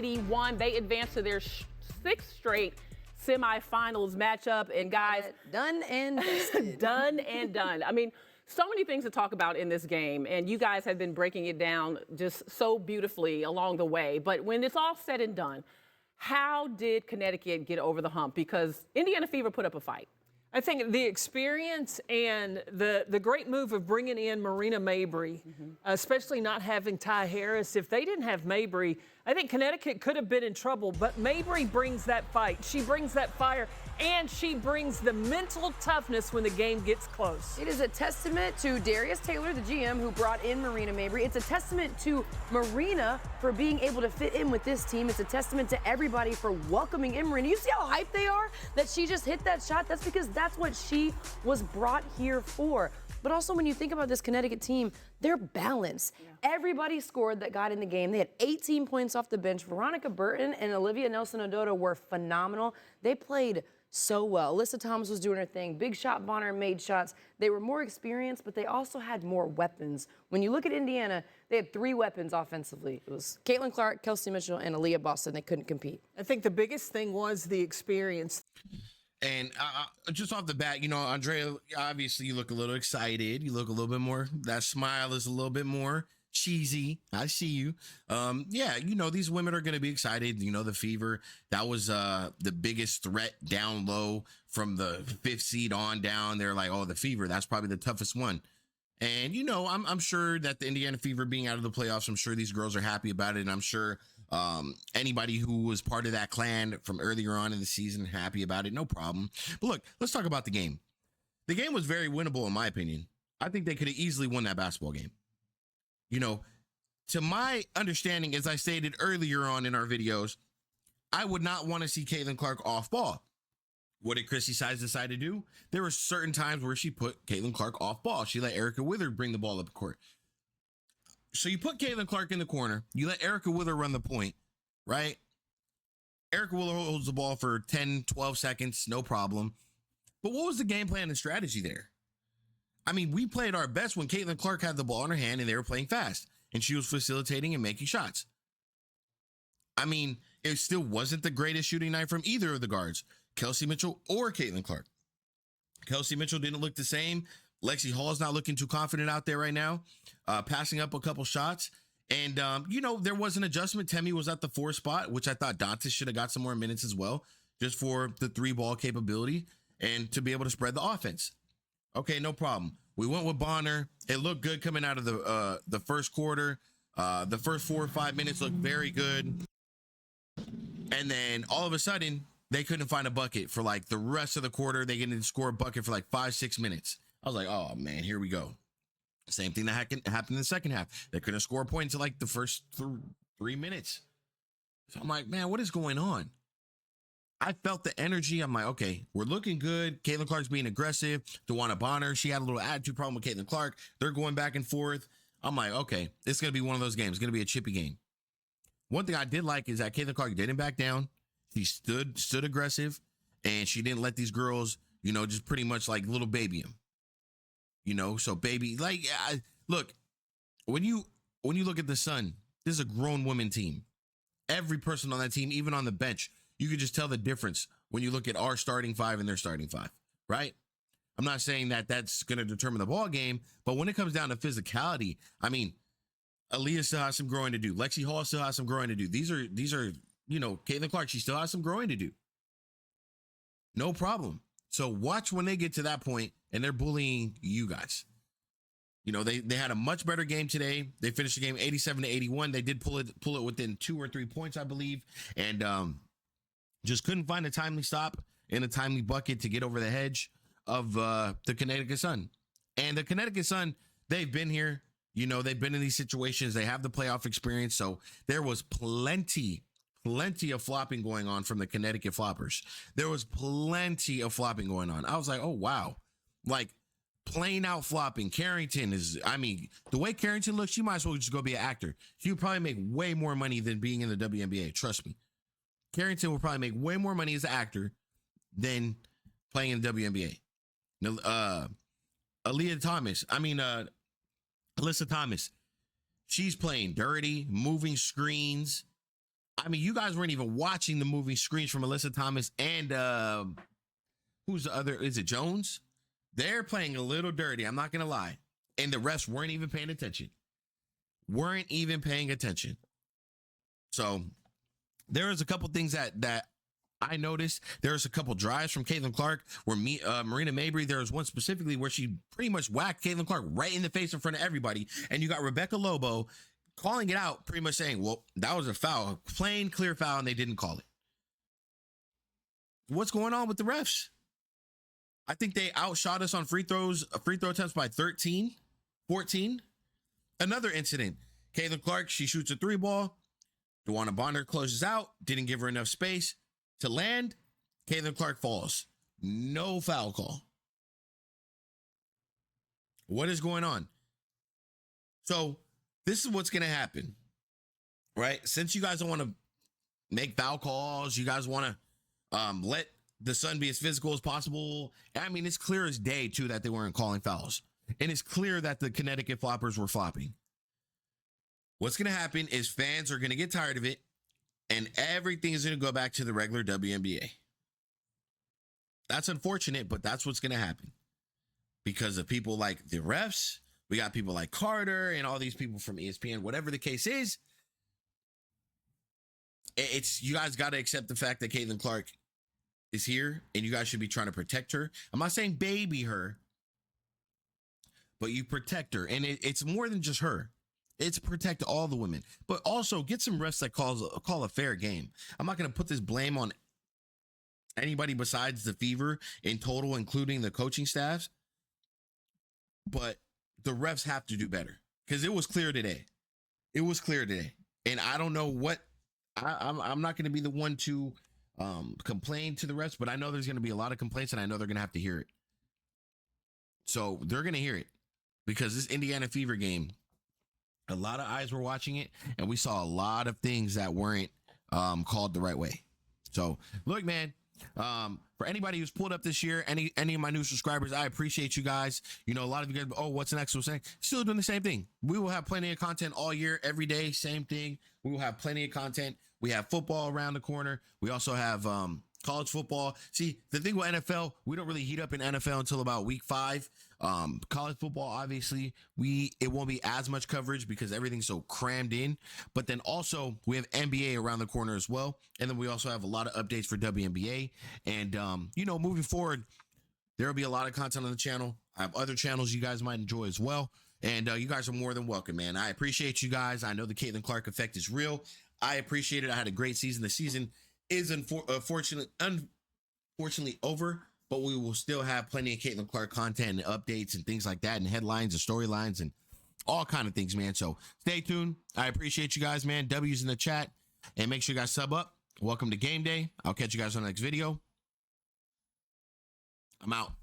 81. They advanced to their sixth straight semifinals matchup. And guys, done and dusted. Done and done. I mean, so many things to talk about in this game, and you guys have been breaking it down just so beautifully along the way. But when it's all said and done, how did Connecticut get over the hump? Because Indiana Fever put up a fight. I think the experience and the great move of bringing in Marina Mabry, especially not having Ty Harris. If they didn't have Mabry, I think Connecticut could have been in trouble. But Mabry brings that fight. She brings that fire, and she brings the mental toughness when the game gets close. It is a testament to Darius Taylor, the GM, who brought in Marina Mabry. It's a testament to Marina for being able to fit in with this team. It's a testament to everybody for welcoming in Marina. You see how hyped they are that she just hit that shot? That's because that's what she was brought here for. But also, when you think about this Connecticut team, they're balanced. Yeah. Everybody scored that got in the game. They had 18 points off the bench. Veronica Burton and Olivia Nelson-Odoto were phenomenal. They played so well. Alyssa Thomas was doing her thing. Big Shot Bonner made shots. They were more experienced, but they also had more weapons. When you look at Indiana, they had 3 weapons offensively. It was Caitlin Clark, Kelsey Mitchell, and Aaliyah Boston. They couldn't compete. I think the biggest thing was the experience. And just off the bat, you know, Andrea, obviously you look a little excited. You look a little bit more, that smile is a little bit more cheesy. I see you. Yeah, you know, these women are going to be excited. You know, the Fever, that was the biggest threat down low from the 5th seed on down. They're like, oh, the Fever, that's probably the toughest one. And, you know, I'm sure that the Indiana Fever being out of the playoffs, I'm sure these girls are happy about it. And I'm sure anybody who was part of that clan from earlier on in the season happy about it. No problem. But look, let's talk about the game. The game was very winnable, in my opinion. I think they could have easily won that basketball game. You know, to my understanding, as I stated earlier on in our videos, I would not want to see Caitlin Clark off ball. What did Chrissy Sides decide to do? There were certain times where she put Caitlin Clark off ball. She let Erica Wither bring the ball up the court. So you put Caitlin Clark in the corner. You let Erica Wither run the point, right? Erica Wither holds the ball for 10, 12 seconds, no problem. But what was the game plan and strategy there? I mean, we played our best when Caitlin Clark had the ball in her hand and they were playing fast. And she was facilitating and making shots. I mean, it still wasn't the greatest shooting night from either of the guards, Kelsey Mitchell or Caitlin Clark. Kelsey Mitchell didn't look the same. Lexi Hall's not looking too confident out there right now, passing up a couple shots. And, you know, there was an adjustment. Temi was at the 4 spot, which I thought Dantas should have got some more minutes as well, just for the 3-ball capability and to be able to spread the offense. Okay, no problem. We went with Bonner. It looked good coming out of the first quarter. The first 4 or 5 minutes looked very good. And then all of a sudden, they couldn't find a bucket for like the rest of the quarter. They didn't score a bucket for like 5-6 minutes. I was like, oh man, here we go. Same thing that happened in the second half. They couldn't score a point until like the first 3 minutes. So I'm like, man, what is going on? I felt the energy. I'm like, okay, we're looking good. Caitlin Clark's being aggressive. DeWanna Bonner, she had a little attitude problem with Caitlin Clark. They're going back and forth. I'm like, okay, it's going to be one of those games. It's going to be a chippy game. One thing I did like is that Caitlin Clark didn't back down. She stood aggressive, and she didn't let these girls, you know, just pretty much like little baby them. You know, so baby, like, look, when you look at the Sun, this is a grown woman team. Every person on that team, even on the bench, you can just tell the difference when you look at our starting 5 and their starting 5, right? I'm not saying that that's going to determine the ball game, but when it comes down to physicality, I mean, Aaliyah still has some growing to do. Lexi Hall still has some growing to do. These are, you know, Caitlin Clark, she still has some growing to do. No problem. So watch when they get to that point and they're bullying you guys. You know, they had a much better game today. They finished the game 87-81. They did pull it within 2 or 3 points, I believe. And just couldn't find a timely stop and a timely bucket to get over the hedge of the Connecticut Sun. And the Connecticut Sun, they've been here. You know, they've been in these situations. They have the playoff experience. So there was plenty of flopping going on from the Connecticut Floppers. There was plenty of flopping going on. I was like, oh, wow. Like, plain out flopping. Carrington is, I mean, the way Carrington looks, she might as well just go be an actor. She would probably make way more money than being in the WNBA. Trust me. Carrington will probably make way more money as an actor than playing in the WNBA. Alyssa Thomas, she's playing dirty, moving screens, I mean, you guys weren't even watching the moving screens from Alyssa Thomas and who's the other? Is it Jones? They're playing a little dirty. I'm not gonna lie, and the refs weren't even paying attention. Weren't even paying attention. So there was a couple things that I noticed. There was a couple drives from Caitlin Clark where Marina Mabrey, there was one specifically where she pretty much whacked Caitlin Clark right in the face in front of everybody. And you got Rebecca Lobo calling it out, pretty much saying, well, that was a foul, plain clear foul, and they didn't call it. What's going on with the refs? I think they outshot us on free throw attempts by 13, 14. Another incident. Caitlin Clark, she shoots a 3-ball. DeWanna Bonner closes out, didn't give her enough space to land. Caitlin Clark falls. No foul call. What is going on? So this is what's going to happen, right? Since you guys don't want to make foul calls, you guys want to let the Sun be as physical as possible. I mean, it's clear as day, too, that they weren't calling fouls. And it's clear that the Connecticut floppers were flopping. What's going to happen is fans are going to get tired of it, and everything is going to go back to the regular WNBA. That's unfortunate, but that's what's going to happen. Because of people like the refs, we got people like Carter and all these people from ESPN, whatever the case is. It's you guys got to accept the fact that Caitlin Clark is here, and you guys should be trying to protect her. I'm not saying baby her, but you protect her. And it's more than just her. It's protect all the women, but also get some refs that call a fair game. I'm not going to put this blame on anybody besides the Fever in total, including the coaching staffs. But the refs have to do better because it was clear today. It was clear today. And I don't know what I'm not going to be the one to complain to the refs, but I know there's going to be a lot of complaints, and I know they're going to have to hear it. So they're going to hear it because this Indiana Fever game, a lot of eyes were watching it, and we saw a lot of things that weren't called the right way. So look, man, for anybody who's pulled up this year, any of my new subscribers, I appreciate you guys. You know, a lot of you guys, oh, what's next? We're saying still doing the same thing. We will have plenty of content all year, every day, same thing. We will have plenty of content. We have football around the corner. We also have college football. See, the thing with NFL, we don't really heat up in NFL until about week 5. College football, obviously, it won't be as much coverage because everything's so crammed in. But then also we have NBA around the corner as well. And then we also have a lot of updates for WNBA. And, moving forward, there will be a lot of content on the channel. I have other channels you guys might enjoy as well. And you guys are more than welcome, man. I appreciate you guys. I know the Caitlin Clark effect is real. I appreciate it. I had a great season. The season is unfortunately over, but we will still have plenty of Caitlin Clark content and updates and things like that, and headlines and storylines and all kind of things, man. So stay tuned. I appreciate you guys, man. W's in the chat, and make sure you guys sub up. Welcome to game day. I'll catch you guys on the next video. I'm out.